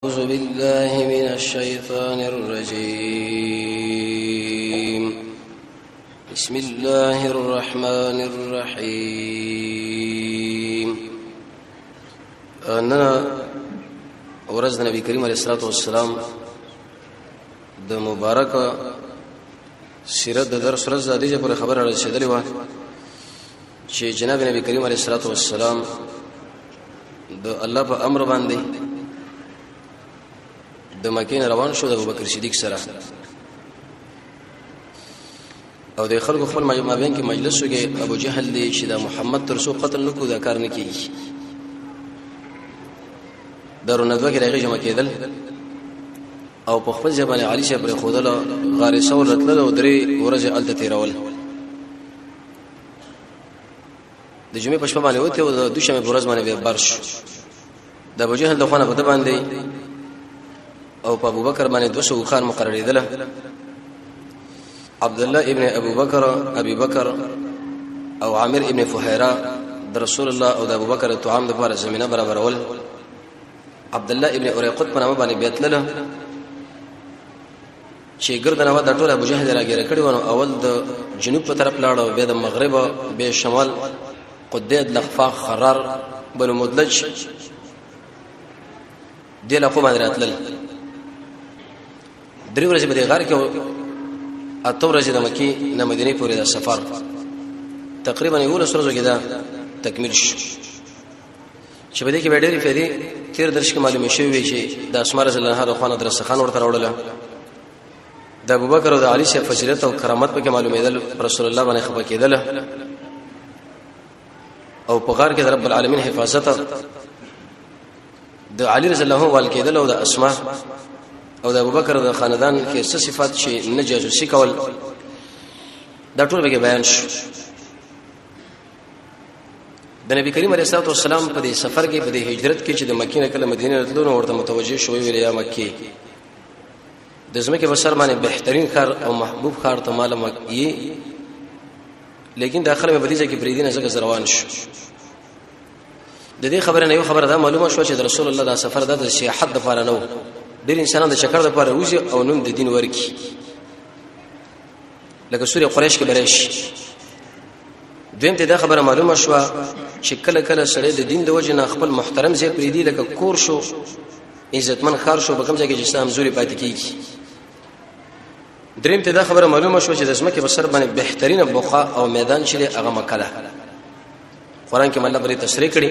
أعوذ بالله من الشيطان الرجيم. بسم الله الرحمن الرحيم. أننا ورز نبي كريم عليه الصلاة والسلام د مبارک سیرت د درس ورځ د دې پر خبره رسیدلې و چې جناب نبی کریم علیه الصلاة والسلام د الله په امر باندې د مکه روان شو د ابوبکر صدیق سره او د خلکو خپل مابین کې مجلس وکي ابو جهل دی چې د محمد ترسو قتل نکو دا کار نه کوي درونه دوه کې راغی جمع کېدل او په خپل ځبانه علي شه پر خودل غار سول رتل او درې ورځې الته تیرول د جمعې په شپه باندې وته او د دوشنبه ورځ باندې برش د ابو جهل د خونه په باندې او په ابوبکر باندې 200 خان مقرر دي عبد الله ابن ابي بکر او عامر ابن فهيره د رسول الله او د ابوبکر توام د لپاره زمينه برابرول عبد الله ابن اوريقط په نامه باندې بیتله چې ګردنه و د ټوله ابو جهل راګره کړي ونه اول د جنوب په طرف لاړو به د مغرب به شمال قدید لخفاق خرار بنو مدلج دی له کومه دراتل درې ورځې په دې غار کې اته ورځې د مکی نه مدینه پورې د سفر تقریبا یو ورځ کې دا تکمیل شو چې په دې کې ډېرې فائدې تیر درش کې معلومه شوې چې د اسماء رضی الله عنها خوانه درس خان ورته راوړل د ابوبکر او د علي شه فضیلت او کرامت په کې معلومېدل رسول الله باندې خبر کېدل او په غار کې رب العالمین حفاظت د علي رضی الله عنه وال کېدل او د اسماء او د ابوبکر د خاندان کې څه صفات چې نجاسي کول دا ټول به بیان شو د نبی کریم علیه الصلاه والسلام په دې سفر کې په دې هجرت کې چې د مکې نه کله مدینه ته ورته متوجه شوې ویل یا مکه د زمکه بسر باندې بهترین خار او محبوب خار ته معلومه یې لیکن داخله په دې ځای کې بریدینه زګ روان شو د دې خبره نه یو خبره دا معلومه شو چې د رسول الله دا سفر د سیاحت لپاره نه و ډېر انسانان د شکر لپاره وځي او نوم د دین ورکی لکه سورې قریش کې برېش دیم ته دا خبره معلومه شو چې کله کله سړی د دین د وجه نه خپل محترم ځای پریدي لکه کور شو عزتمن خار شو بکم ځای کې اسلام زوري پاتې کیږي دریم ته دا خبره معلومه شو چې د اسمکه بسر باندې بهترینه بوقا او میدان چې هغه مکه ده قران کې الله بری تشریح کړي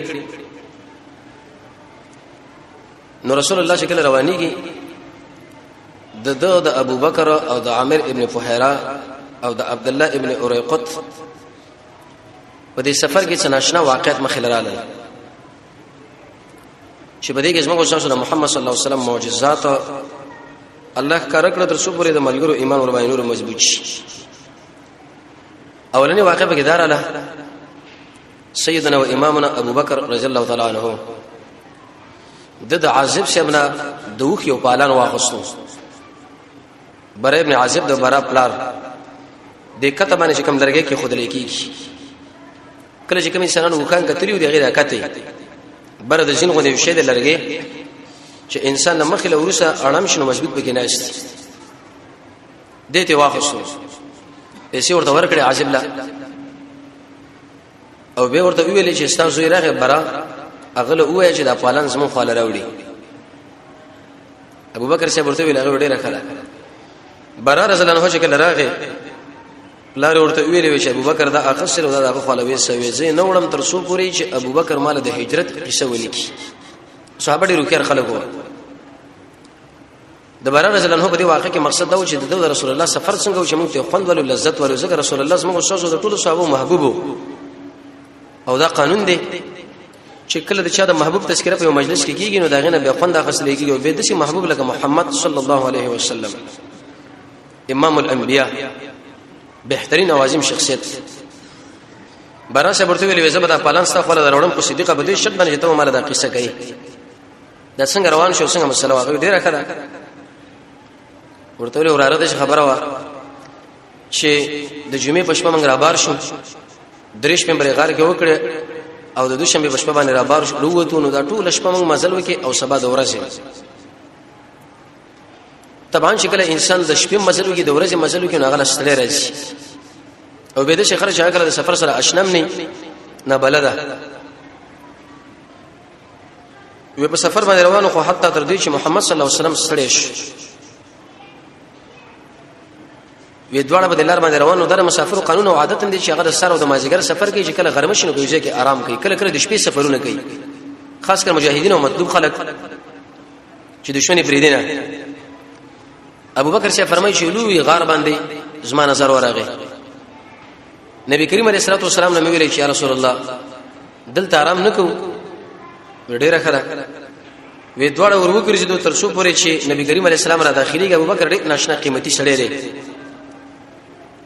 نو رسول الله شکل روانيږي د ابوبکر او د عامر ابن فهيره او د عبد الله ابن اوريقط په دې سفر کې څناشنا واقعیت مخې لراله چې په دې کې زموږ رسول محمد صلی الله علیه وسلم معجزات الله کار کړ تر څو پورې د ملګرو ایمان ور باندې نور مضبوط شي اولنی واقع په کې داراله سیدنا و امامنا ابوبکر رضی الله تعالی عنہ د عازب شبنا دوخ یو پالان واخستو بر ابن عازب د برا پلار د کته باندې چې کوم لرګي کې خود لیکي کله چې کوم انسانانو وخان کتریو دی غیر کته بر د جن غو دی شی د لرګي چې انسان مخې له ورسه اړم شنو مضبوط بګی نهست دته واخستو پیسې ورته ورکړي عازب لا او به ورته ویلې چې تاسو یې راغی برا اغله وای چې دا پالان زمو خاله راوړي ابوبکر صاحب ورته ویل هغه ډیره خاله برا رسول الله چې کله راغی پلار ورته ویلې چې ابوبکر دا اخسر او دا خاله وې سوي زه نه وړم تر څو پوری چې ابوبکر مال د هجرت قصه ولیکي صحابه ډیرو کې خلکو د برا رسول الله په دې واقع کې مقصد دا و چې د رسول الله سفر څنګه و چې موږ ته خوند ولو لذت ولو ځکه رسول الله زموږ شاوسو د ټولو صحابه محبوب او دا قانون دی چې کله د چا د محبوب تذکرہ په مجلس کې کیږي نو دا غنه به خوند اخلي کیږي او به د محبوب لکه محمد صلی الله علیه وسلم امام الانبیاء بهترین اوازم شخصیت برا سے ورته ویلې زبدا پالان ستا خپل دروړم کو صدیقه بده شت باندې ته مال دا قصه کوي دا څنګه روان شو څنګه مسله واغې ډیره کړه ورته ویل وراره د خبره وا چې د جمعې په شپه موږ را بار شو درېش په برغار کې وکړه او د دوشنبه په شپه باندې را بار شو وروته نو دا ټول شپه موږ مزل وکي او سبا د ورځې طبعا شکل انسان د شپې مزلو کې د ورځې مزلو کې ناغله ستړي راځي او به د شیخره چې هغه د سفر سره آشنام نه بلده وي په سفر باندې روانو خو حتی تر دې چې محمد صلی الله علیه وسلم ستړي شي وی دواړه په دلار باندې روانو در مسافر قانون او عادت دي چې هغه د سر او د مازیګر سفر کوي چې کله غرمه شنو کوي چې آرام کوي کله کله د شپې سفرونه کوي خاص کر مجاهدین او مطلوب خلک چې دښمنی پریدنه ابو بکر شه فرمایي چې لوی غار باندې زما نظر ورغی نبی کریم علیه الصلاه والسلام نو ویل چې یا رسول الله دلته آرام نکو ډیره خره وی دواړه ورو کړی چې تر څو پورې چې نبی کریم علیه السلام را داخلي ابو بکر ډېر ناشنا قیمتي سړی دی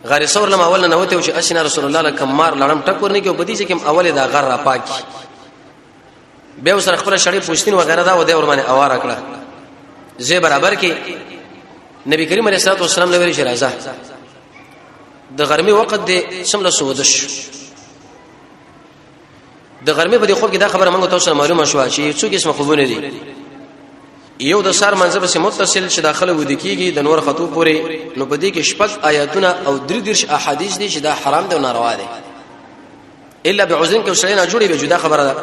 غار ثور لما اول نه وته چې اسنا رسول الله لکم مار لړم ټکور نه کې په دې چې کوم اول دا غر را پاکي به وسره خپل شړې پوښتنه وغیرہ دا و دې ور باندې اواره کړه زه برابر کې نبی کریم علیه الصلاه والسلام له ویل شي راځه د غرمه وخت دې شمله سودش د غرمه په دې خوب کې دا خبره موږ تاسو معلومه شو چې څو قسم خوبونه دي یو د سار منځ په متصل چې داخله ودی کیږي د نور خطو پورې نو په دې کې شپږ آیاتونه او درې احادیث دي چې دا حرام دي او ناروا دي الا بعذر کې وسلین جوړي به جدا خبره ده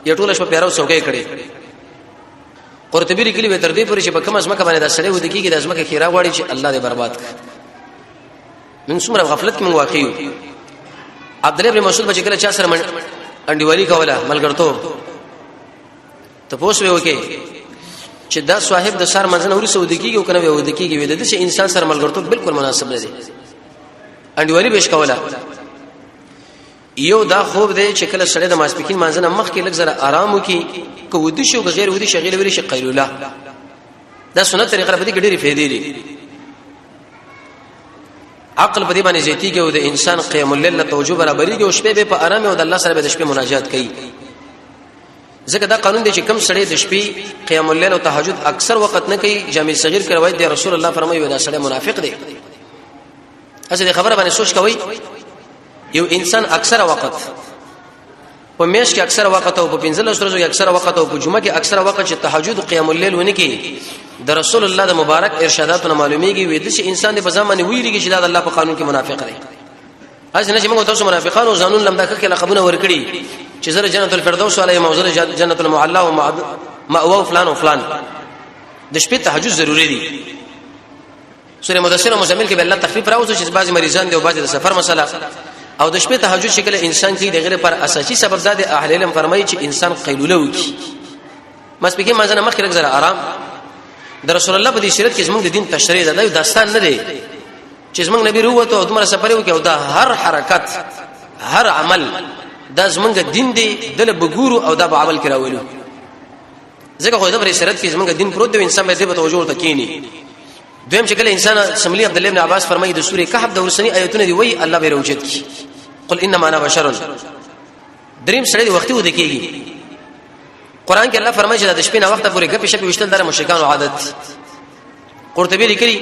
یو ټول شپه پیرو څوکې کړي قرطبی لیکلي به تر دې پورې چې په کوم ازمکه باندې دا سړی ودی کیږي د ازمکه خیره غواړي چې الله دې برباد کړي من څومره غفلت کې موږ واقع یو عبد الله بن مسعود بچ کله چا سره انډیوالي کوله ملګرتوب ته پوښتنه وکي چې دا صاحب د سر منځنه ورسو د کیږي او کنه و د کیږي د دې انسان سره ملګرتوب بالکل مناسب نه دي انډیوالي بهش کوله یو دا خوب دی چې کله سړی د ماسپکین منځنه مخ کې لږ زره آرام وکي کو ودی شو غیر ودی شغیل ویل شي قیلوله دا سنت طریقه په دې کې ډېری فائدې دي عقل په دې باندې زیاتی کې او د انسان قیام الليل له توجه برابرۍ کې او شپه به په آرام او د الله سره به د شپې مناجات کوي ځکه دا قانون دی چې کم سړی د شپې قیام الليل او تهجد اکثر وخت نه کوي جامع صغیر کې روایت دی رسول الله فرمایي دا سړی منافق دی اصل خبره باندې سوچ کوي یو انسان اکثر وخت په میش کې اکثر وخت او په پنځل ورځو کې اکثر وخت او په جمعه کې اکثر وخت چې تهجد او قیام الليل ونه کوي د رسول الله د مبارک ارشاداتونه معلومیږي وې د چې انسان د بزامن ویریږي چې دا د الله په قانون کې منافق دی اځ نه چې موږ تاسو منافقانو ځانون لمدا کې لقبونه ورکړي چې زره جنت الفردوس علی موزل جنت المعلا او مأوا فلان او فلان د شپې تهجد ضروری دي سوره مدثر او مزمل کې به الله تخفیف راوځي چې بعضی مریضان دي او بعضی د سفر مسله او د شپې تهجد شکل انسان کې د غیر پر اساسي سبب زده اهل علم فرمایي چې انسان قیلوله وکي مسبکه مازنه مخکې راځي آرام د رسول الله په دې شریعت کې زموږ د دین تشریح ده دا داستان نه دی چې زموږ نبی وروته او دومره سفر وکي او دا هر حرکت هر عمل دا زمونږ دین دی دله بګورو او دا به عمل کراولو ځکه خو دا پر شرط کې زمونږ دین پروت دی انسان به دې په توجه ورته کینی دویم چې کله انسان سملی عبد الله ابن عباس فرمایي د سوره کهف د ورسنی آیتونه دی وای الله به روجت کی قل انما انا بشر دریم سره دی وختي ود کیږي قران کې الله فرمایي چې د شپې نه وخت پورې غپې شپې وشتل در مشرکان عادت قرطبی لیکي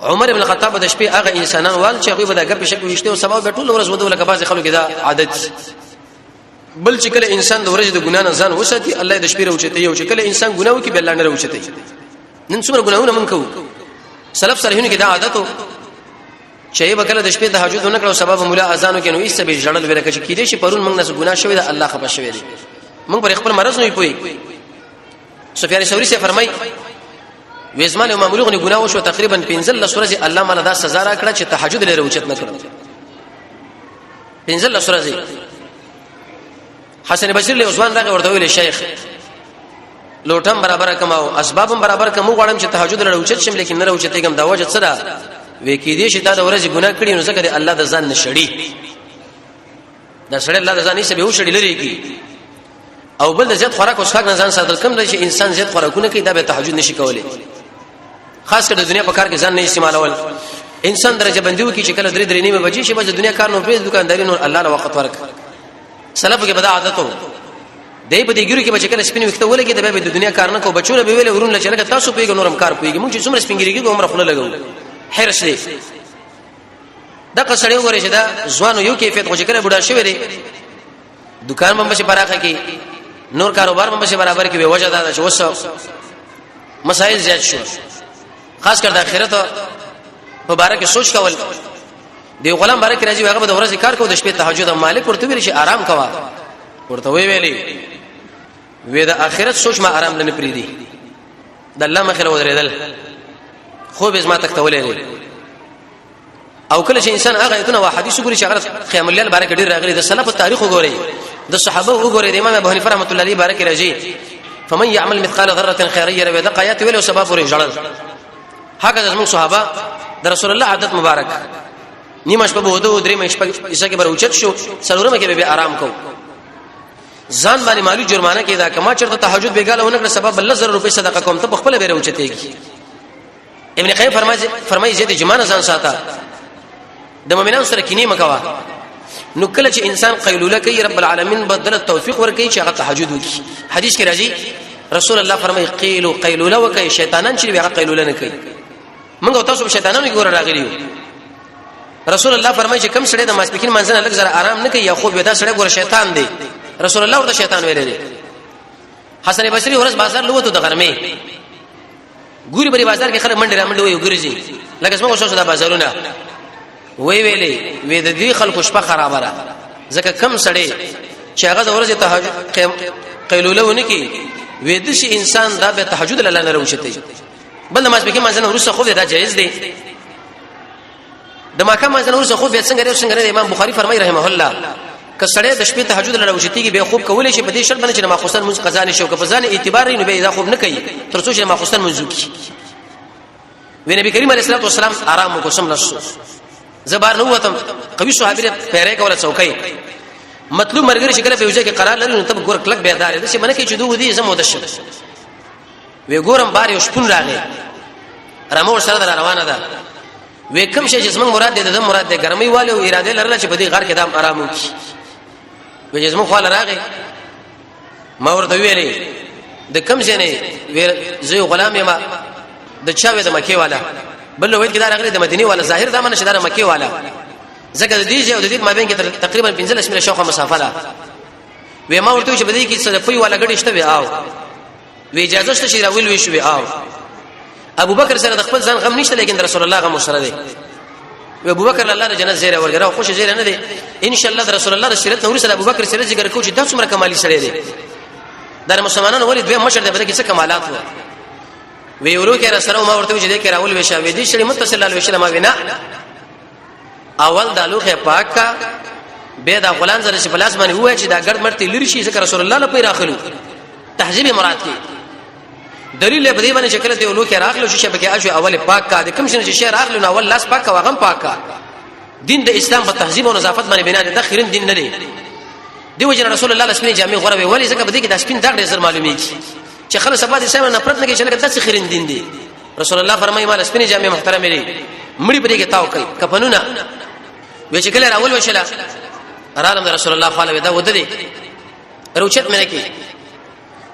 عمر ابن الخطاب د شپې هغه انسانان وال چې هغه به غپې شپې وشته او سبب به ټول ورځ ودو لکه بعض خلکو کې دا عادت بل چې کله انسان د ورځې د ګنا نه ځان وساتي الله د شپې روچته یو چې کله انسان ګناه وکي به الله نه روچته نن څومره ګناونه مونږ کوو سلف صالحین کې دا عادت وو چې به کله د شپې د تهجد نه کړو سبب مولا اذانو کې نو ایسه به جړل ورکه چې کیدې شي پرون موږ نه ګناه شوی دا الله خپه شوی دی موږ پر خپل مرز نه پوي سفیان ثوری سے فرمای وېزمان او معمولغه ګناه وشو تقریبا 15 سورې الله مال دا سزا را کړه چې تهجد لري اوچت نه کړو 15 سورې حسن بصری له عثمان راغ ورته ویل شیخ لوټم برابر کماو اسبابم برابر کمو غواړم چې تهجد لري اوچت شم لیکن نه اوچتېګم دا وجه څه ده وې کې دې چې دا د ورځې ګناه کړی نو ځکه الله د ځان نشړي دا سړی الله د ځان یې به وشړي لري کی او بل د زیات خوراک او څښاک نه ځان ساتل کوم چې انسان زیات خوراکونه کوي دا به تهجد نشي کولای خاص کر د دنیا په کار کې ځان نه استعمالول انسان درجه بندیو کې چې کله درې درې نیمه بجې شي د دنیا کار نو په دکانداري نو الله له وخت ورک سلف کې بدا عادت وو دای په دې ګوري کې بچ کله سپین وخت ولګي د به د دنیا کار نه کو بچونه به ویل ورون لچنه تاسو پیګ نورم کار پیګ مونږ چې څومره سپینګریږي عمر خپل لګو حرس دې دا کسړې وګورې چې دا ځوانو یو کیفیت خو چې کله بډا شوی دی دکان باندې چې براخه کې نور کاروبار باندې برابر کې وجه دا چې وسو مسائل زیات شو خاص کر د آخرت مبارک سوچ کول دی غلام بارک راځي هغه د ورځې کار کو د شپې تهجد مالک ورته ویل شي آرام کوا ورته ویلې وې د آخرت سوچ ما آرام نه پریدي د الله مخه ودرېدل خو به ما تکتولې او کله چې انسان هغه ایتونه وا حدیث ګوري چې هغه قیام الليل بارک ډیر راغلي د سلف تاریخ وګوري د صحابه وګوري د امام ابو حنیفه رحمۃ اللہ علیہ بارک راځي فمن يعمل مثقال ذره خيرا يره د قیات ویلو سبب ورې جړل هغه زموږ صحابه د رسول الله عادت مبارک نیمه شپه بوده درې مې شپه ایسه کې بر اوچت شو سلورمه کې به آرام کو ځان باندې مالی جرمانه کې دا کما چرته تهجد بیګاله ونکړه سبب الله 1000 روپے صدقه کوم ته خپل به اوچتېږي ابن قیم فرمایي زید جمانه ځان ساته د مؤمنانو سره کینی مکوا نو کله چې انسان قیلوله کوي رب العالمین بدل توفیق ورکړي چې هغه تهجد وکړي حدیث کې راځي رسول الله فرمایي قیلوله وکړي شیطانان چې هغه قیلوله نه کوي موږ تاسو شیطانانو ګور راغلیو رسول الله فرمایي چې کم سړی د ماسپکین منځنه لږ زره آرام نه کوي یا خوب ودا سړی ګور شیطان دی رسول الله ورته شیطان ویلې حسن بصری ورځ بازار لوته د غرمه ګوري بری بازار کې خلک منډه رامنډه وي ګورځي لکه څنګه وشو د بازارونه وی ویلې وې د دې خلکو شپه خرابه را ځکه کم سړی چې هغه د ورځې تهجد قیلوله ونی کی وې د شي انسان دا به تهجد لاله نه روشته بل نماز به کې منځنه ورسره خو دا جایز دی د ماکه منځنه ورسره خو به څنګه امام بخاری فرمایي رحمه الله کسړې د شپې تهجد لاله روشتيږي به خوب کولې شي په دې شرط باندې چې ماخوستن منځ قضا نشو که په ځان اعتبار نه به دا خوب نه کوي تر څو چې ماخوستن منځو کی وی نبی کریم علیه الصلاه والسلام آرام کو سم لسو زبار نو وتم قوي صحابي پیره کوله څوکۍ مطلوب مرګري شکل په وجه کې قرار لري نو تب ګور کلک بیدار دي چې منه کې چې دوه دي زمو د شپ وی ګورم بار یو شپون راغی رمو سره روانه ده وی کوم شي جسم مراد دي د مراد دي ګرمي والو اراده لرله چې په دې غار کې دام آرام وکړي وی جسم خو راغی ما ورته ویلې د کوم ځای نه زه غلام یم د چاوي د مکه والا بل وایي دا راغلی د مدینه والا ظاهر دا منه شدار مکه والا زګر د دې او د دې مابین کې تقریبا 15 میله شوخه مسافه ده وې ما ورته چې بده کې صدفوي والا غړي شته وي او وې اجازه شته چې راول وي شو او ابو بکر سره د خپل ځان غم نشته لیکن رسول الله غم سره دی و ابو بکر الله جنت زیره ورګره او خوش زیره نه دی ان شاء الله رسول الله سیرت نور سره ابو بکر سره ذکر کو چې تاسو مر کمالي سره دی د مسلمانانو ولې دوی مشر دی بده کې څه کمالات وو وی ورو کې را سره ما ورته چې دې کې راول وي شاوې دي شری متصل الله وسلم وینا اول د لوخه پاکا به دا غلان زره چې بلاس باندې وای چې دا ګرد مرتي لری شي ذکر رسول الله لپاره راخلو تهذیب مراد کې دلیل به دې باندې شکل ته لوخه راخلو چې شبکه اجو اول پاکا د کوم شي شي راخلو نو اول لاس پاکا وغم پاکا دین د اسلام په تهذیب او نظافت باندې بنا دي داخرین دین نه دی دیو جن رسول الله لسمه جامع غره ولی ځکه به دې کې د سپین دغه ډېر معلومیږي چې خلک سبا د اسلام نه پرد نه کې چې لکه داسې خیرین دین دي رسول الله فرمایي مال سپین جامع محترم لري مړي پرې کې تاو کوي کفنونه وې چې کله راول وشله رالم رسول الله صلی الله علیه و سلم روچت مې نه کې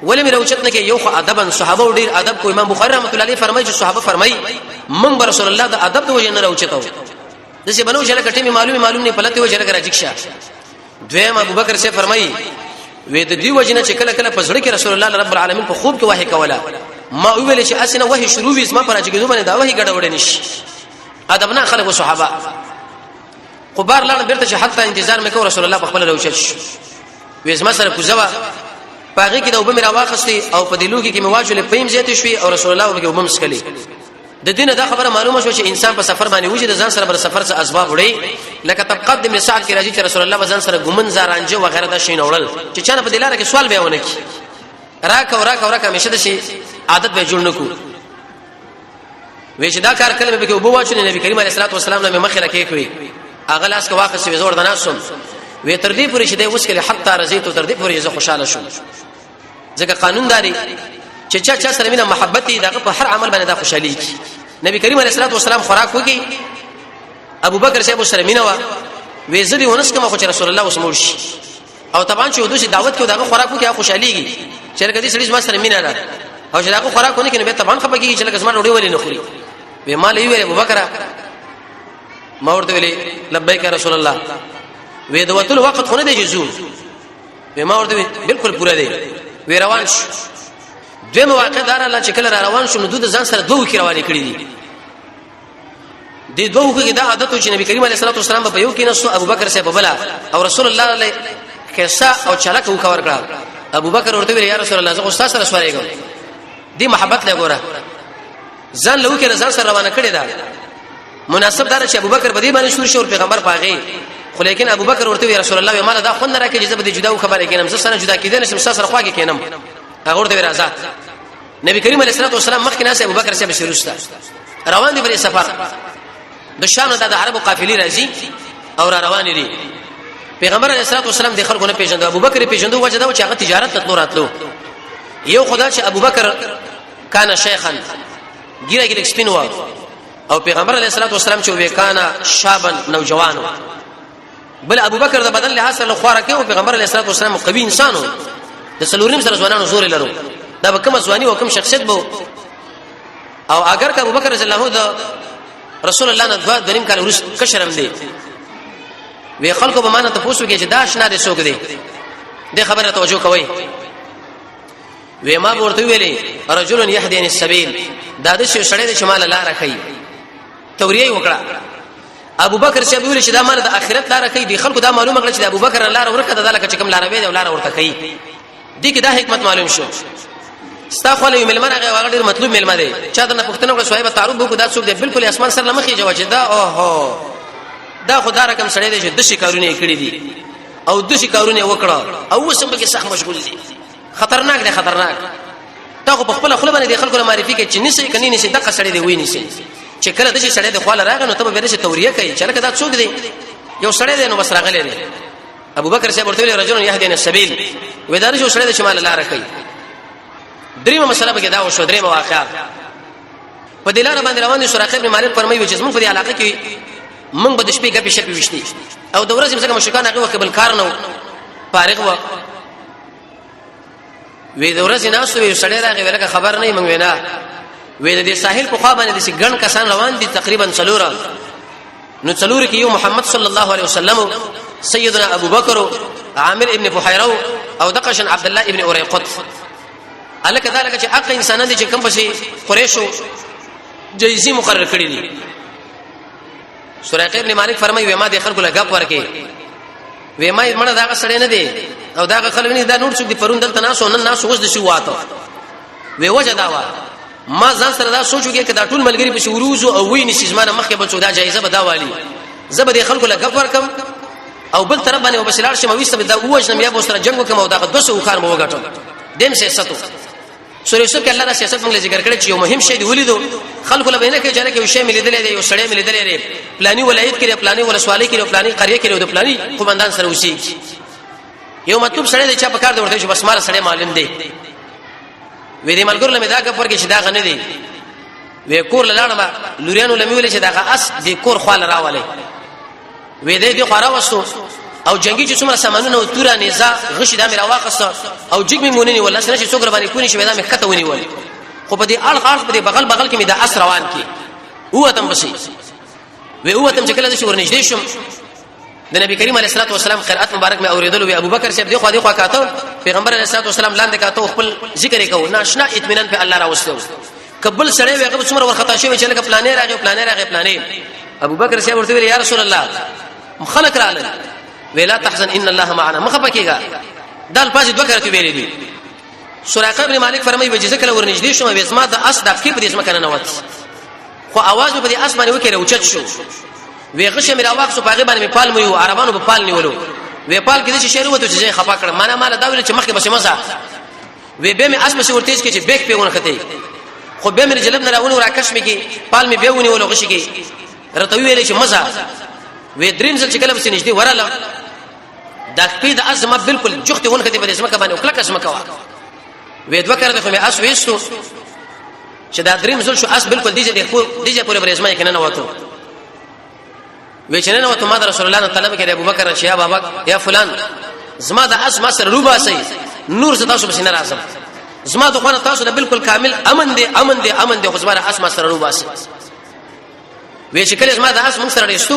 ولې مې روچت نه کې یو خو ادب صحابه ډیر ادب کو امام بخاری رحمۃ اللہ علیہ فرمایي چې صحابه فرمایي من رسول الله د ادب د وجه نه روچتاو دسه بنو چې لکه ټیمه معلوم نه پلته وجه لکه راځښه دویم ابو بکر سے فرمایي وې د دې وجنه چې کله کله په زړه کې رسول الله رب العالمین په خوب کې وحی کوله ما ویل چې اسنه وحی شروع وي اسما پر اجګدو باندې دا وحی ګډوډ نشي ادبنا خلق صحابه قبار لاړ بیرته چې حتی انتظار مې کو رسول الله په خپل روچت وې اسما سره کوزوا پاغي کې د وبم راواخستي او په دلو کې مواجهه پېم زیات شوي او رسول الله وبم مسکلي د دینه دا خبره معلومه شو چې انسان په سفر باندې وجود ځان سره بر سفر څخه اسباب وړي لکه تقدم لسعد کې راځي چې رسول الله ځان سره ګمن زارانجه وغیرہ دا شي نوړل چې چانه په دلاره کې سوال بیاونه کی راکا همیشه د شي عادت به جوړ نکو وې چې دا کار کله به کې ابو واچو نبی کریم علیه الصلاه والسلام نه مخه راکې کوي اغلاس کې واخص وي زور د ناسم وې تر دې پورې چې د اوس کې حتی رضیت تر دې پورې زه خوشاله شوم ځکه قانونداري چې چا سره مینه محبت دغه په هر عمل باندې دا خوشالي کی نبی کریم علیه الصلاه والسلام خوراک وکي ابو بکر صاحب سره مینه وا وې زدي ونس کما خو رسول الله وسمول شي او طبعا چې دوی دعوت کې دغه خوراک وکي خوشاليږي چې کدي سړي ما سره مینه نه او چې دغه خوراک ونه کې به طبعا خپګي چې لکه زما ډوډۍ ولې نه خوري وې مال وی ابو بکر ما ورته ویلي لبیک رسول الله وې د وتل وخت خونه دی جزو وې ما ورته بالکل پورا دی وې روان شو دغه واقع دار الله چې کله روان شو نو د ځان سره دوه کې روانې کړې دي د دوه کې دا عادت چې نبی کریم علیه الصلاه والسلام په یو کې نسو ابو بکر صاحب بلا او رسول الله علیه کیسا او چلک وکور کړ ابو بکر ورته ویل یا رسول الله زه استاد سره سوالېږم دی محبت له ګوره ځان له کې ځان سره روانه کړی دا مناسب دار چې ابو بکر بدی باندې شور شور پیغمبر پاغي خو لیکن ابو بکر ورته ویل رسول الله مال دا خو نه راکې چې زه به جدا خبره کینم زه سره جدا کیدل نشم سره خواږه کینم هغه ورته ویل راځه نبی کریم علیه الصلاه والسلام مخکې ناس ابو بکر صاحب شروسته روان دي پر سفر د شام د عربو قافلې راځي او روان دي پیغمبر علیه الصلاه والسلام د خلکو نه پیژند ابو بکر پیژندو وجه دا چې هغه تجارت ته راتلو یو خدا چې ابو بکر کان شیخا ګیره ګیره سپینوا او پیغمبر علیه الصلاه والسلام چې وکانا شابن نوجوانو بل ابو بکر د بدن له حاصل خواره کې او پیغمبر علیه الصلاه والسلام قوي انسانو د سلوریم سره ځوانانو زور لرو دا به کوم ځواني او کوم شخصیت بو او اگر که ابو بکر رضی الله عنه رسول الله نه دوه دریم کال ورس کشرم دی وی خلکو به مانه ته پوښتنه کې چې دا آشنا دي څوک دی د خبره توجه کوي وی ما ورته ویلي رجل يهدي السبيل دا د شړې د شمال لار کوي توریه وکړه ابو بکر چې ویل چې دا مال د اخرت لار کوي دی خلکو دا معلومه کړل چې ابو بکر لار ورکړه دا لکه چې کوم لار وی دی لار ورته کوي دي کې دا حکمت معلوم شو ستا خو له ملمن هغه وغړ مطلوب ملمه دی چا دا پښتنه کو صاحب تعارف وکړه دا څوک دی بالکل اسمان سره لمخې جواب دا اوه دا خدای رقم سړی دی چې د شکارونه کړی دي او د شکارونه وکړه او وسم به کې سخت مشغول دي خطرناک دی خطرناک دا خو خپل خپل باندې د خلکو معرفي کې چې نسې کني نسې دغه سړی دی وې نسې چې کله د سړی د خپل راغنو ته به رسې توریه کوي چې لکه دا څوک دی یو سړی دی نو بس راغلی دی ابو بکر صاحب ورته ویل رجل يهدي السبيل ودار شو سړی د شمال لار کوي دریمه مسله به دا وشو دریمه واقعا په دلاره باندې روان دي سراقه ابن مالک فرمایي چې موږ په دې علاقه کې موږ به د شپې غپې شپې وشتي او د ورځې څنګه مشکان هغه وخت بل کار نه فارغ و وې د ورځې ناس وې سړی راغی ورکه خبر نه موږ وینا وې د ساحل په خوا باندې د ګڼ کسان روان دي تقریبا څلور نو څلور کې یو محمد صلی الله علیه وسلم سیدنا ابو بکر عامر ابن فحیره او دقشن عبد الله ابن اریقط الکه ذلك چې حق انسانان دي چې کوم پسې قریشو جایزي مقرر کړی دي سراقه ابن مالک فرمایي وما د خلکو لګپ ورکه وما مړه دا سړی نه دی او دا خلک نه دا نور څوک دي پرون دلته ناسو نن ناسو وځ د شو واته وی وجه دا وا ما ځان سره دا سوچو کې کدا ټول ملګری په شوروزو او ویني سیزمانه مخکې بل څه دا جایزه به دا والی زبر د خلکو لګپ ورکم او بل طرف باندې وبشلار شم وېسته دا وښنم یا به سره جنگ وکم او دا 200 خار مو وګټم دیم سیاستو سورې یوسف کې الله دا سیاست موږ ذکر کړی چې یو مهم شی دی ولیدو خلکو له بینه کې چې یو شی ملي دلې دی یو سړی ملي دلې دی پلاني ولایت کې پلاني ولسوالۍ کې پلاني قريه کې د پلاني قومندان سره وسی یو مطلب سړی دی چې په کار دی ورته چې بس مال سړی معلوم دی وې دې ملګرو له مدا کفر کې چې دا غنه دی وې کور لاړم لوريانو لمې ولې چې دا اس دې کور خپل راولې وې دې خورا وستو او جنگي چې څومره سامانونه او تورا نيزا غشي دا مې راواقص او جګ مې مونني ولا سره چې څوګر باندې کونی شوی دا مې خطه ونی ول خو په دې اړخ په دې بغل کې مې دا اس روان کی هو تم بسي و هو تم چې کله د شور نږدې شم د نبی کریم علیه الصلاه والسلام قرات مبارک مې اوریدل او ابو بکر صاحب دی خو کاته پیغمبر علیه الصلاه والسلام لاندې کاته خپل ذکر وکاو ناشنا اطمینان په الله راوستو قبل سره وغه څومره ورخطا شوی چې لکه پلانې ابو بکر صاحب ورته یا رسول الله خلق رااله ولا تحزن ان الله معنا مخبکیگا دا الفاظ دوه کرته ویلې دي سراقه ابن مالک فرمایي وجه ذکر ورنږدې شوم به اسما د اس د کې په دې اسما کنه نوت خو आवाज په دې اسمانه وکړه اوچت شو وی غشه مې راواق سو پاغه باندې پال مې یو عربانو په پال نیولو وی پال کې چې شهر وته چې خپا کړ معنا مال دا ویل چې مخکې بشه مزه وی به مې اسمه ورتیز کې چې بیک پیونه خته خو به مې جلب نه راونه راکش مې کې پال مې به ونیولو غشه کې رته ویل چې مزه وی دریم ځل چې کله وسې نږدې وراله دا پیدا ازمه بالکل جوخته ونه کته په اسمه باندې او کلک اسمه کوا وې دوه کړه خو مې اس وېستو چې دا دریم ځل شو اس بالکل دیجه پورې پر اسمه کې نه وته وې چې نه وته ما رسول الله طلب کړي ابو بکر چې یا بابا یا فلان زما د اس ما سره روبا سي نور زتا تاسو بسنه راځم زما د خونه تاسو بالکل کامل امن دي خو زما اس ما سره روبا سي وې چې کله زما د اس موږ سره رښتو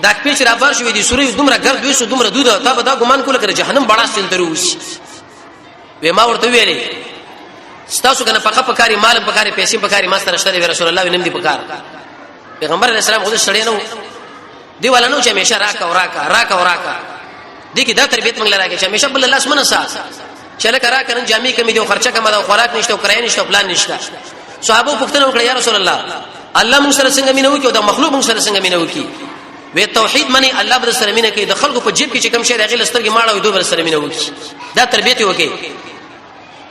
دا پیچ را بار شوې دي سوري دومره ګرد وې سو دومره دوده تا به دا ګمان کوله کړ جهنم بڑا سین دروس وې ما ورته ویلې ستاسو کنه فقط پکاري مال پکاري پیسې پکاري ما سره شته رسول الله وینم دي پکار پیغمبر علیه السلام خود سړی نو دی ولا نو چې همیشه راکا وراکا دي کې دا تربيت موږ لراکې چې همیشه بل الله سمنه ساس چله کرا کنه جامع کمی دی خرچه کما دا خوراک نشته او کرای نشته پلان نشته صحابه پوښتنه وکړه یا رسول الله الله موږ سره څنګه مينو کې او د مخلوق موږ سره څنګه مينو کې وی توحید منی الله بر سره مينه کې د خلکو په جیب کې چې کم شي راغلی سترګې ماړه وي دوه بر سره مينو کې دا تربيت وکي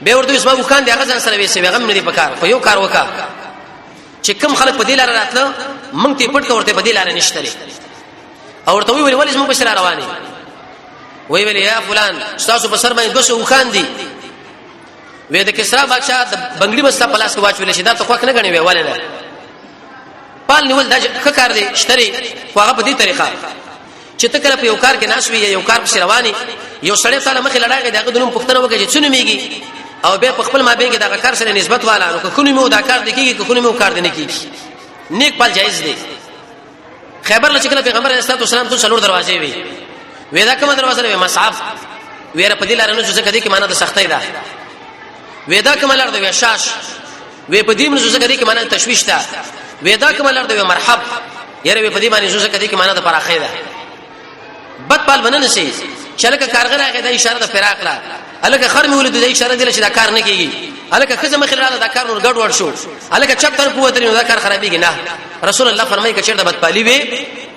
به ورته اسما وکاند هغه ځان سره وي غم نه دی پکار خو یو کار وکا چې کم خلک په دې لار راتله مونږ ته پټ ورته په دې لار نشته او ورته وی ولې زموږ په سره رواني وی ویل یا فلان تاسو په سر باندې 200 وکاندي وې د کسرا بادشاہ د بنگړي بستا پلاس کو واچول شي دا ته خوښ نه غني وی والے نه پال نیول دا ښه کار دی شتري خو په دې طریقه چې ته کله په یو کار کې ناس وي یو کار په رواني یو سړی تعالی مخې لړاګي دغه دنوم پښتنه وکړي چې څونه میږي او به په خپل مابین کې دا کار سره نسبت والا نو کونه مو دا کار دکېږي کونه مو کار نه کېږي نیک پال جایز دی خیبر لچ کله پیغمبر علیه السلام ته څلور دروازې وي وېدا کومه دروازه وي مصعب وېره په دې لار نه څه کدي کې معنا د سختۍ ده وېدا کومه لار دی شاش وې په دې منځ څه کدي کې معنا تشويش ده وېدا کومه لار دی مرحب یره په دې باندې څه کدي کې معنا د پراخې ده بد پال بننه شي چلکه کارغره هغه د اشاره د فراق لا الکه خرمه ولید د اشاره دی چې دا کار نه کیږي الکه خزه مخراله دا کار نور ګډ وډ شو الکه چپ تر قوت لري دا کار خرابېږي نه رسول الله فرمایي چې د بدپالي وي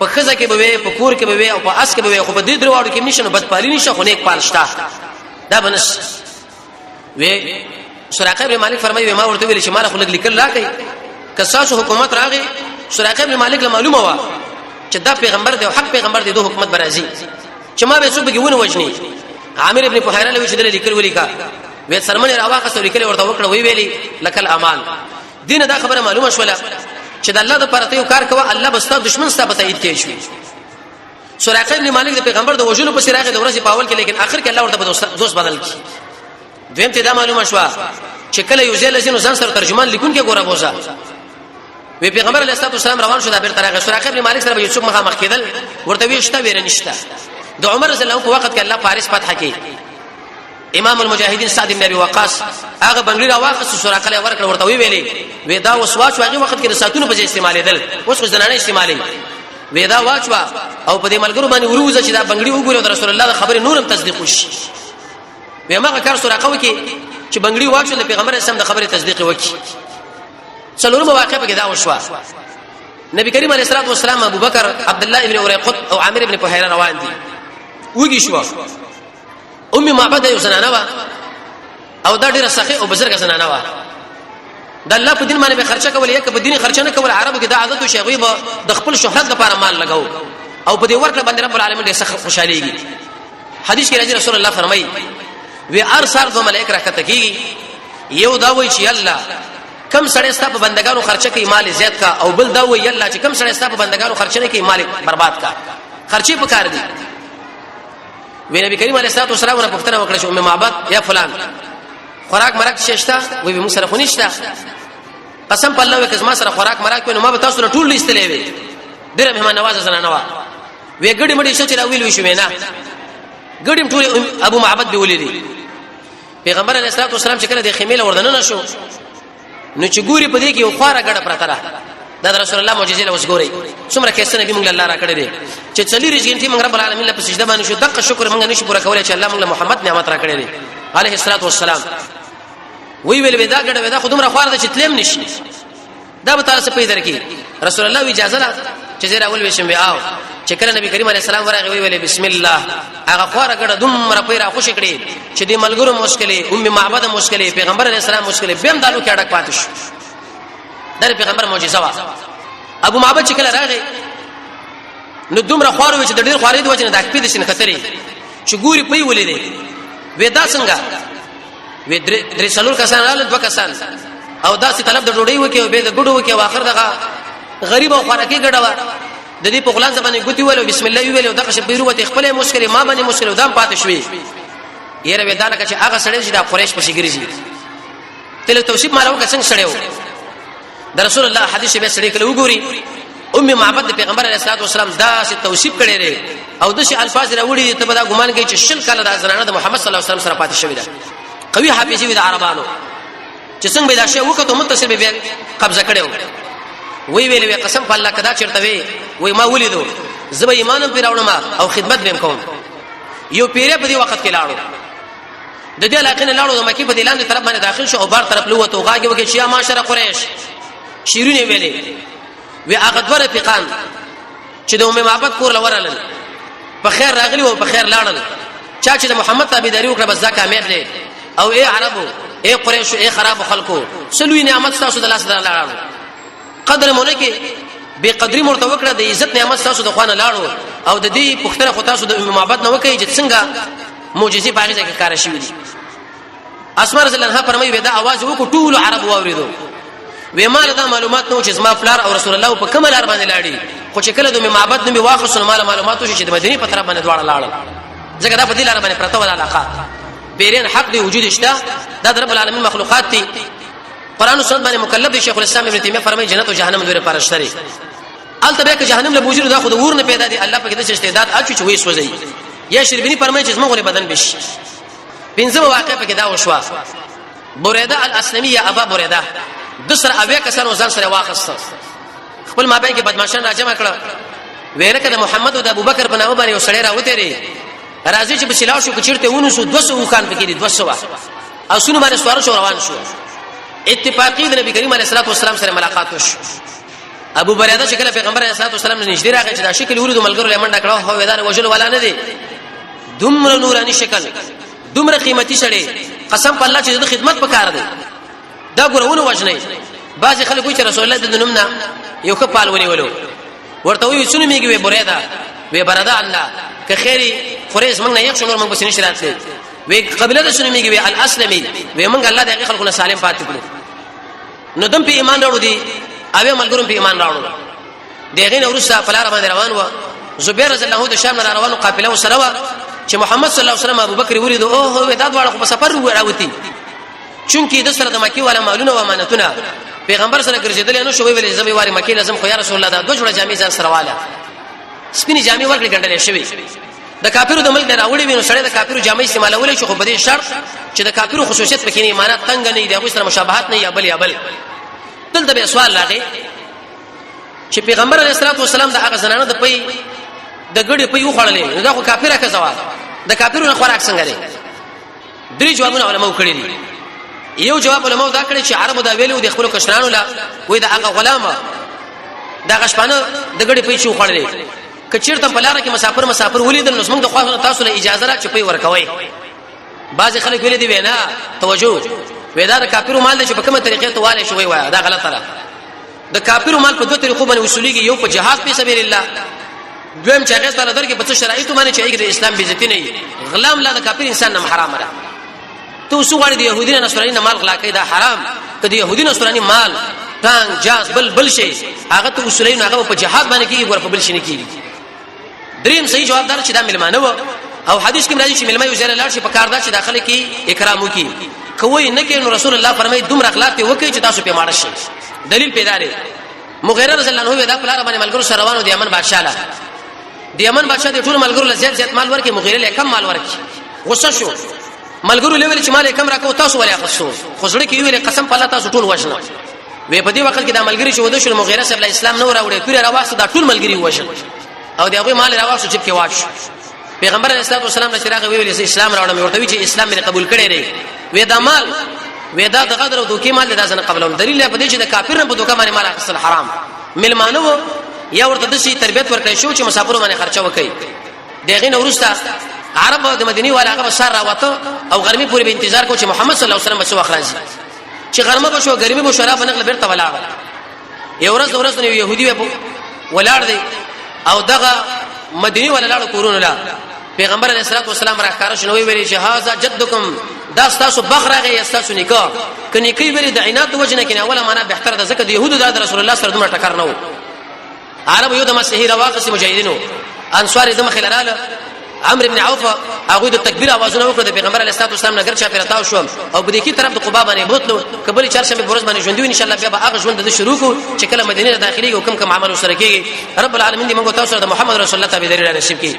په خزه کې به وي په کور کې به وي او په اس کې به وي خو په دې دروازو کې نشنه بدپالي نشه خو نیک پال شته دا بنس وي سراقه بن مالک فرمایي ما ورته ویل چې مال خلک لیکل راکې کساسو حکومت راغی سراقه بن مالک له معلومه وا چې دا پیغمبر دی او حق پیغمبر دی دوه حکومت برازي چې ما به څوک بګونه وجني عامر ابن فهيره له چې دل لیکل ولیکا وې سرمنه راواخه سو لیکل ورته وکړه وی ویلي لکل اعمال دین دا خبره معلومه شوله چې د الله د پرته یو کار کوه الله بستا دشمن ستا په تایید کې شي سراقه ابن مالک د پیغمبر د وجلو په سراغه د ورځې پاول کې لیکن اخر کې الله ورته دوست بدل کی دویم ته دا معلومه شو چې کله یو ځل لسینو ځان سره ترجمان لیکون کې ګوره بوزا وی پیغمبر علیه السلام روان شو د بیر طريقه سراقه ابن مالک سره یوسف مخامخ کېدل ورته ویشته ویره نشته د عمر رضی الله عنه په وخت کې الله فارس فتح کړي امام المجاهدین سعد بن ابي وقاص هغه بنگړي راوخه سراقه له ورکړ ورته وی ویلي ودا وسواچ هغه وخت کې رساتونه په استعمالېدل اوس زنانه استعمالي ودا واچوا او په دې ملګرو باندې وروزه چې دا بنگړي وګوري د رسول الله د خبره نورم تصدیق وشي ویمه کار سراقه وکي چې بنگړي واچو د پیغمبر اسلام د خبره تصدیق وکي څلورم واقعه په کې دا وشو نبی کریم علیه الصلاه والسلام ابو بکر عبد الله ابن اریقط او عامر ابن فهيره روان دي وږي شو ام معبد یو زنانه وا او دا ډیره سخی او بزرګه زنانه وا د الله په دین باندې به خرچه کول یک په دین خرچه نه کول عربو کې دا عادت او شیغوی به د خپل شهرت لپاره مال لګاو او په دې ورکړه باندې رب العالمین ډېر سخت خوشاليږي حدیث کې راځي رسول الله فرمایي وی ارسال دو ملائکه راکته کیږي یو دا وایي چې الله کم سړی ستاسو بندگانو خرچه کوي مال زیات کا او بل دا وایي الله چې کم سړی ستاسو بندگانو خرچه نه کوي مال برباد کا خرچي پکار دي وی نبی کریم علیه الصلاه والسلام نه پوښتنه وکړه چې ام معبد یا فلان خوراک مرک ششتا وی موږ سره خونیشتا قسم په الله وکړه ما سره خوراک مرک نو ما به تاسو ټول لیستلې وي ډېر مهمان نواز زنانه وا وی ګډي مړي چې را ویل وشو نه ګډي ټول ابو معبد دی ولې پیغمبر علیه الصلاه والسلام چې کله د خمیل وردن نه شو نو چې ګوري په دې کې یو خواره ګډه پرته ده دا رسول الله معجزې له وسګوري څومره کیسه نبی موږ الله را کړی دي چې چلی رجګنټي موږ رب العالمین له سجده باندې شو دغه شکر موږ نشو پوره کولای چې الله موږ محمد نعمت را کړی دي عليه الصلاه والسلام وی ویل ودا ګډه ودا خودم را خواره ده چې تلم نشي دا به تعالی څه پیدا کی رسول الله اجازه لا چې زه اول وشم بیا او چې کله نبی کریم علیه السلام ورغه وی ویل بسم الله هغه خواره ګډه دومره پیرا خوش کړي چې دې ملګرو مشکله ام معبد مشکله پیغمبر علیه السلام مشکله بهم دالو کې اډک پاتش در پیغمبر معجزه وا ابو معبد چې کله راغی نو دومره خوار و چې د ډېر خوارې د وجه نه د اکپې د شنه خطرې چې ګوري پي ولې دي ودا څنګه و درې څلور کسان راغله دوه کسان او داسې طلب د ډوډۍ وکي او به د ګډو وکي او اخر دغه غریب او خوراکي ګډه د دې په غلان زبانه ګوتی ولو بسم الله ویل او دغه شپې وروته خپل مشکل ما باندې مشکل دام پاتې شوي یره ودانه چې هغه سړی چې د قریش په شګریږي تل توصیف مالو کڅنګ سړیو د رسول الله حدیث به سړی کله وګوري ام معبد پیغمبر علیه الصلاه والسلام دا څه توصیف کړي لري او د شي الفاظ راوړي ته به دا ګمان کوي چې شل کله د زنانه د محمد صلی الله علیه وسلم سره پاتې شوی ده قوي حافظي وي د عربانو چې څنګه به دا شی وکړو متصل به قبضه کړو وی ویلې قسم په الله کدا چرته وی ما ولیدو زبې ایمانم پیراوړم او خدمت به کوم یو پیره په دې وخت کې لاړو د دې علاقې نه لاړو د مکی په دلاندې طرف باندې داخل شو او بار طرف لوته غاګي وکي چې یا معاشره قریش شیرونه ویلې وی هغه دوره پیقان چې د ام معبد کور لورل په خیر راغلی او په خیر لاړل چا چې د محمد تابعداري وکړه بس ځکه کامیاب دي او اے عربو اے قریش اے خراب خلکو سلوی نعمت تاسو د لاس لاړو قدر مونږ کې به قدرې مرته وکړه د عزت نعمت تاسو د خوانه لاړو او د دې پختره خو تاسو د معبد نه وکړي چې څنګه معجزې باغې ځکه کار شي دي اسماء رضی الله عنها فرمایي دا आवाज وکړو ټول عرب واوریدو وې مال دا معلومات نو چې زما فلار او رسول الله په کومه لار باندې لاړي خو چې کله د معبد نه واخص مال معلومات شو چې د مدینه په طرف باندې دواړه لاړل ځکه دا په دې لار باندې پرته ولا علاقه بیرین حق دی وجود شته دا رب العالمین مخلوقات دي قران او سنت باندې مکلف دی شیخ الاسلام ابن تیمیه فرمایي جنت او جهنم دوی لپاره شته البته که جهنم له بوجود دا خود ور نه پیدا دي الله په دې استعداد اچو چې وې سوځي یا شربینی فرمایي چې زموږ بدن بش پنځمه واقع په کې دا وشوا بریده الاسلمیه ابا بریده د سره اویا کسانو ځان سره واخص خپل مابین کې بدمعشان راجمع کړه ویره کده محمد او د ابوبکر په نامه باندې یو سړی راوته لري راځي چې بسلاو شو کچirte 200 خان پکې دي 200 او سونو باندې سوار شو روان شو اتفاقی د نبی کریم علیه الصلاه والسلام سره ملاقات وشو ابو بریده چې کله پیغمبر علیه الصلاه والسلام نه نږدې راغی چې دا شکل ورته ملګرو لمن ډکړو هو ودان وجل ولا نه دي دومره نورانی شکل دومره قیمتي شړې قسم په الله چې د خدمت پکار دی دا ګورونه وژنې بعض خلک وایي چې رسول الله د نومنا یو کپال ونیولو ورته وی سونه میږي وی بریده وی بردا الله که خیری قریش موږ نه یو څنګه موږ بسنی شرات وی قبيله د سونه میږي وی الاسلمي وی موږ الله دغه خلکو نه سالم پاتې کړو نو دم په ایمان راوړو دي اوی ملګرو په ایمان راوړو دغه نو ورسره فلار باندې روان و زبیر رضی الله عنه د شام نه روانو قافله وسره و چې محمد صلی الله علیه وسلم ابو بکر ورید او هو دا دواړه په سفر راوتی چونکی د سره د مکی والا مالونه و امانتونه پیغمبر سره ګرځیدل نو شوی ویل زبې واری مکی لازم خو یا رسول الله دا دوه جوړه جامې ځان سره واله سپینې جامې ورکړي ګڼل شوی د کافرو د ملک نه راوړي وینو سره د کافرو جامې استعمالول شي خو په دې شرط چې د کافرو خصوصیت پکې نه ایمانات تنگ نه دی هغه سره مشابهت نه یا بل دلته به سوال راغی چې پیغمبر علیه الصلاه والسلام د هغه زنانه د پي د ګړې پي وخړلې دا خو کافره کا زوال د کافرو نه خوراک څنګه دی درې جوابونه علماء کړی دي یو جواب علماء دا کړی چې عربو دا ویلو د خپل کشرانو لا وای دا هغه غلامه دا غشپانه د ګړې پي شو خړلې کچیرته په لار کې مسافر ولیدل نو موږ د خو تاسو له اجازه را چپی ورکوي بعض خلک ویل دي وینا توجه ودا د کافرو مال چې په کومه طریقې ته والي شوی وای دا غلطه ده د کافرو مال په دوه طریقو باندې وصوليږي یو په جهاد په سبیل الله دویم چې هغه تعالی درکې په څه شرایطو باندې چې د اسلام بیزتی نه غلام لا د کافر انسان نه حرام ده تو سو غړي د يهودي نه نصراني نه مال غلا کوي دا حرام کدي يهودي نصراني مال تان جاز بل شي هغه ته وصولین هغه په جهاد باندې کیږي ور په بل شي نه کیږي دریم صحیح جواب دار چې دا ملمانه و او حدیث کې راځي چې ملمه یو ځای لاړ شي په کار دا چې داخله کې اکرام وکي کوی نه کې نو رسول الله فرمایي دومره اخلاق ته وکي چې تاسو په ماړه شي دلیل پیدا لري مغیره رضی الله عنه دا پلار باندې ملګرو سره روانو دي یمن بادشاہ لا دی یمن بادشاہ د ټول ملګرو له زیات مال ورکي مغیره له کم مال ورکي غصه شو ملګرو له ویل چې مال کم راکو تاسو ولې اخصو خو ځړ کې ویل قسم په الله تاسو ټول وښنه وې په دې وخت کې دا ملګری شو د شو مغیره صاحب اسلام نو راوړې توري راوښه دا ټول ملګری وښنه او دغه مال راوښه چې کې واښ پیغمبر علیه الصلاه والسلام له چراغ ویل اسلام راوړم ورته وی چې اسلام مې قبول کړی دی وې دا مال ودا د غدر او دوکي مال د ځنه قبلون دلیل په دې چې د کافر نه په دوکه باندې مال اخیستل حرام ملمانو یا ورته د شي تربيت ورکړی شو چې مسافر باندې خرچه وکړي دغه نو ورسته عرب د مدینه والا هغه سره راوته او ګرمي پورې به انتظار کو چې محمد صلی الله علیه وسلم بچو اخراجي چې غرمه بشو ګرمي بشو را بنقل بیرته ولاړ یو ورځ نو يهودي ولاړ دی او دغه مدینه والا لاړ کورونه لا پیغمبر علیه الصلاه والسلام راکاره شنو ویلي چې هاذا جدکم دا تاسو بخرغه تاسو نکاح کني کوي ویلي د عنایت وجنه کنه اوله معنا به تر د زکه د يهودو د رسول الله سره دومره ټکر نه و عرب یو د مسیحي رواقص مجاهدینو انصار د مخلاله عمرو بن عوف هغه د تکبیر اوازونه وکړه د پیغمبر علیه الصلاه والسلام نګر چا پیرتاو شو او په دې کې طرف د قباء باندې بوتلو کبل چهارشنبه ورځ باندې ژوندوي ان شاء الله بیا هغه ژوند د شروع کو چې کله مدینه داخلي او کم عمل سره کېږي رب العالمین دې موږ تاسو د محمد رسول الله تابعداري نصیب کړي